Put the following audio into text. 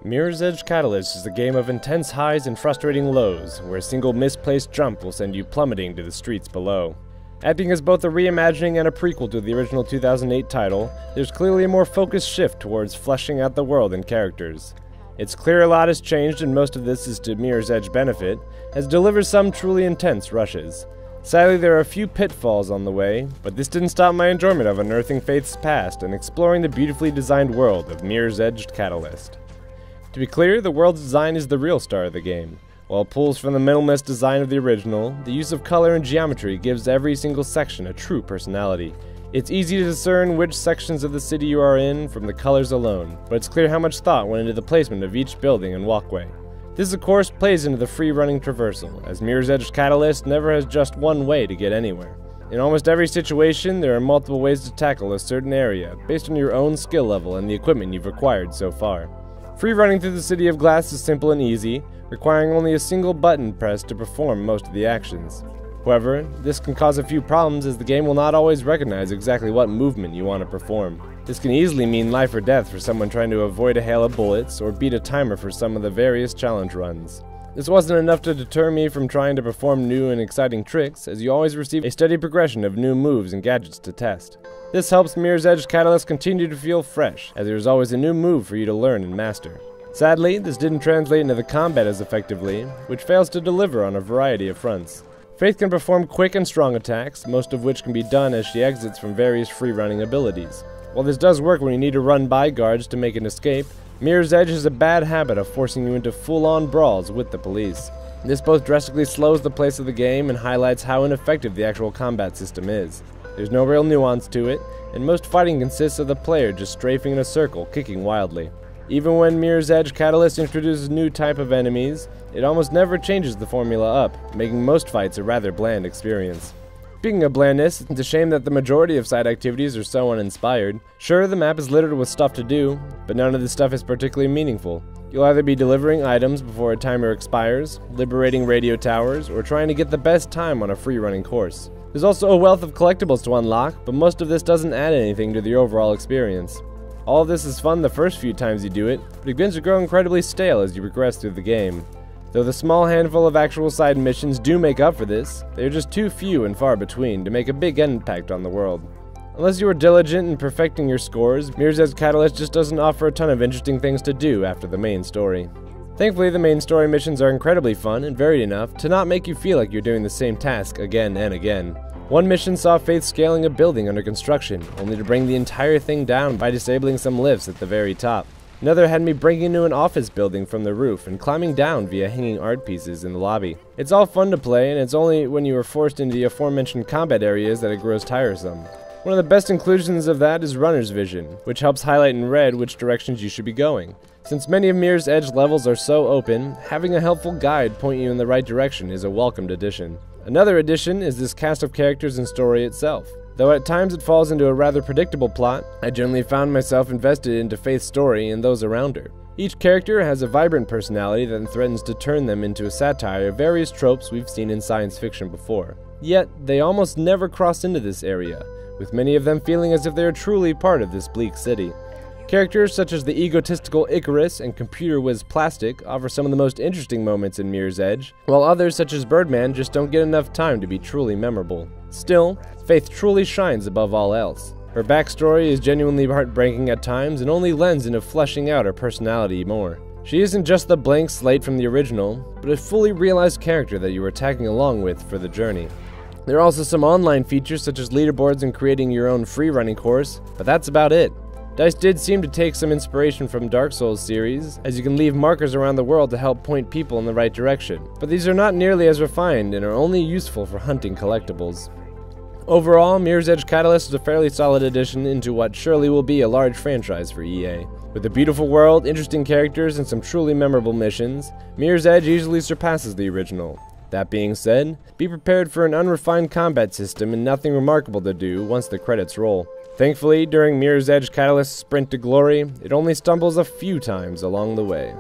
Mirror's Edge Catalyst is a game of intense highs and frustrating lows, where a single misplaced jump will send you plummeting to the streets below. Acting as both a reimagining and a prequel to the original 2008 title, there's clearly a more focused shift towards fleshing out the world and characters. It's clear a lot has changed, and most of this is to Mirror's Edge's benefit, as it delivers some truly intense rushes. Sadly, there are a few pitfalls on the way, but this didn't stop my enjoyment of unearthing Faith's past and exploring the beautifully designed world of Mirror's Edge Catalyst. To be clear, the world's design is the real star of the game. While it pulls from the minimalist design of the original, the use of color and geometry gives every single section a true personality. It's easy to discern which sections of the city you are in from the colors alone, but it's clear how much thought went into the placement of each building and walkway. This of course plays into the free-running traversal, as Mirror's Edge Catalyst never has just one way to get anywhere. In almost every situation, there are multiple ways to tackle a certain area, based on your own skill level and the equipment you've acquired so far. Free running through the City of Glass is simple and easy, requiring only a single button press to perform most of the actions. However, this can cause a few problems as the game will not always recognize exactly what movement you want to perform. This can easily mean life or death for someone trying to avoid a hail of bullets or beat a timer for some of the various challenge runs. This wasn't enough to deter me from trying to perform new and exciting tricks, as you always receive a steady progression of new moves and gadgets to test. This helps Mirror's Edge Catalyst continue to feel fresh, as there is always a new move for you to learn and master. Sadly, this didn't translate into the combat as effectively, which fails to deliver on a variety of fronts. Faith can perform quick and strong attacks, most of which can be done as she exits from various free-running abilities. While this does work when you need to run by guards to make an escape, Mirror's Edge has a bad habit of forcing you into full-on brawls with the police. This both drastically slows the pace of the game and highlights how ineffective the actual combat system is. There's no real nuance to it, and most fighting consists of the player just strafing in a circle, kicking wildly. Even when Mirror's Edge Catalyst introduces a new type of enemies, it almost never changes the formula up, making most fights a rather bland experience. Speaking of blandness, it's a shame that the majority of side activities are so uninspired. Sure, the map is littered with stuff to do, but none of this stuff is particularly meaningful. You'll either be delivering items before a timer expires, liberating radio towers, or trying to get the best time on a free-running course. There's also a wealth of collectibles to unlock, but most of this doesn't add anything to the overall experience. All of this is fun the first few times you do it, but it begins to grow incredibly stale as you progress through the game. Though the small handful of actual side missions do make up for this, they are just too few and far between to make a big impact on the world. Unless you are diligent in perfecting your scores, Mirror's Edge Catalyst just doesn't offer a ton of interesting things to do after the main story. Thankfully, the main story missions are incredibly fun and varied enough to not make you feel like you're doing the same task again and again. One mission saw Faith scaling a building under construction, only to bring the entire thing down by disabling some lifts at the very top. Another had me breaking into an office building from the roof and climbing down via hanging art pieces in the lobby. It's all fun to play, and it's only when you are forced into the aforementioned combat areas that it grows tiresome. One of the best inclusions of that is runner's vision, which helps highlight in red which directions you should be going. Since many of Mirror's Edge levels are so open, having a helpful guide point you in the right direction is a welcomed addition. Another addition is this cast of characters and story itself. Though at times it falls into a rather predictable plot, I generally found myself invested into Faith's story and those around her. Each character has a vibrant personality that threatens to turn them into a satire of various tropes we've seen in science fiction before. Yet, they almost never cross into this area, with many of them feeling as if they are truly part of this bleak city. Characters such as the egotistical Icarus and computer whiz Plastic offer some of the most interesting moments in Mirror's Edge, while others such as Birdman just don't get enough time to be truly memorable. Still, Faith truly shines above all else. Her backstory is genuinely heartbreaking at times and only lends into fleshing out her personality more. She isn't just the blank slate from the original, but a fully realized character that you are tagging along with for the journey. There are also some online features such as leaderboards and creating your own free-running course, but that's about it. DICE did seem to take some inspiration from Dark Souls series, as you can leave markers around the world to help point people in the right direction, but these are not nearly as refined and are only useful for hunting collectibles. Overall, Mirror's Edge Catalyst is a fairly solid addition into what surely will be a large franchise for EA. With a beautiful world, interesting characters, and some truly memorable missions, Mirror's Edge easily surpasses the original. That being said, be prepared for an unrefined combat system and nothing remarkable to do once the credits roll. Thankfully, during Mirror's Edge Catalyst's sprint to glory, it only stumbles a few times along the way.